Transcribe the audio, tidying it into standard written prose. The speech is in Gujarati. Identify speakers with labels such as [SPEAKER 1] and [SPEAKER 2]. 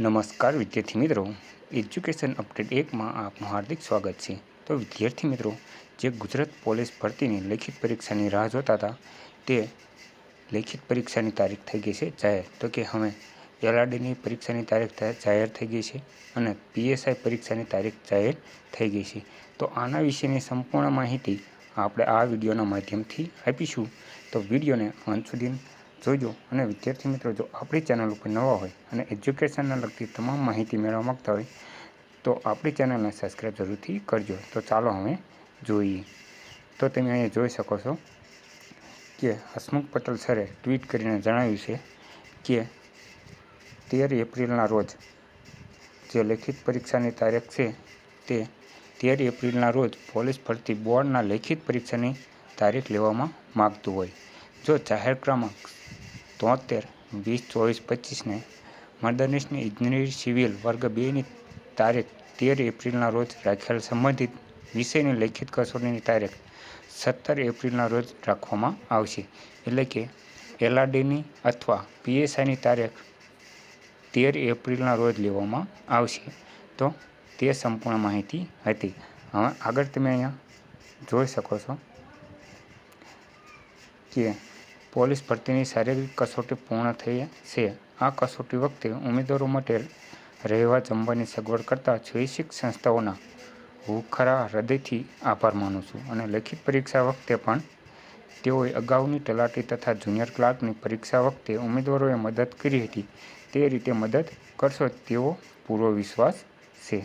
[SPEAKER 1] નમસ્કાર વિદ્યાર્થી મિત્રો, એજ્યુકેશન અપડેટ 1માં આપનું હાર્દિક સ્વાગત છે। તો વિદ્યાર્થી મિત્રો, જે ગુજરાત પોલીસ ભરતીની લેખિત પરીક્ષાની રાહ જોતા હતા તે લેખિત પરીક્ષાની તારીખ થઈ ગઈ છે જાહેર। તો કે હવે એલઆરડીની પરીક્ષાની તારીખ જાહેર થઈ ગઈ છે અને પીએસઆઈ પરીક્ષાની તારીખ જાહેર થઈ ગઈ છે। તો આના વિશેની સંપૂર્ણ માહિતી આપણે આ વિડીયોના માધ્યમથી આપીશું। તો વિડીયોને અંત સુધી જોજો અને વિદ્યાર્થી મિત્રો, જો આપણી ચેનલ ઉપર નવા હોય અને એજ્યુકેશનને લગતી તમામ માહિતી મેળવવા માગતા હોય તો આપણી ચેનલને સબસ્ક્રાઈબ જરૂરથી કરજો। તો ચાલો હવે જોઈએ। તો તમે અહીંયા જોઈ શકો છો કે હસમુખ પટેલ સરે ટ્વીટ કરીને જણાવ્યું છે કે 13 એપ્રિલના રોજ જે લેખિત પરીક્ષાની તારીખ છે તે 13 એપ્રિલના રોજ પોલીસ ભરતી બોર્ડના લેખિત પરીક્ષાની તારીખ લેવામાં માગતું હોય, જો જાહેર ક્રમાંક 73/20/24/25ને મદદનીશની ઇજનેરી સિવિલ વર્ગ 2ની તારીખ 13 એપ્રિલના રોજ રાખેલ સંબંધિત વિષયની લેખિત કસોટીની તારીખ 17 એપ્રિલના રોજ રાખવામાં આવશે। એટલે કે એલઆરડીની અથવા પીએસઆઈની તારીખ 13 એપ્રિલના રોજ લેવામાં આવશે। તો તે સંપૂર્ણ માહિતી હતી। હવે આગળ તમે અહીંયા જોઈ શકો છો કે પોલીસ ભરતીની શારીરિક કસોટી પૂર્ણ થઈ છે। આ કસોટી વખતે ઉમેદવારો માટે રહેવા જમવાની સગવડ કરતા શૈક્ષિક સંસ્થાઓના હું ખરા હૃદયથી આભાર માનું છું અને લેખિત પરીક્ષા વખતે પણ તેઓએ અગાઉની તલાટી તથા જુનિયર ક્લાર્કની પરીક્ષા વખતે ઉમેદવારોએ મદદ કરી હતી તે રીતે મદદ કરશો તેવો પૂરો વિશ્વાસ છે।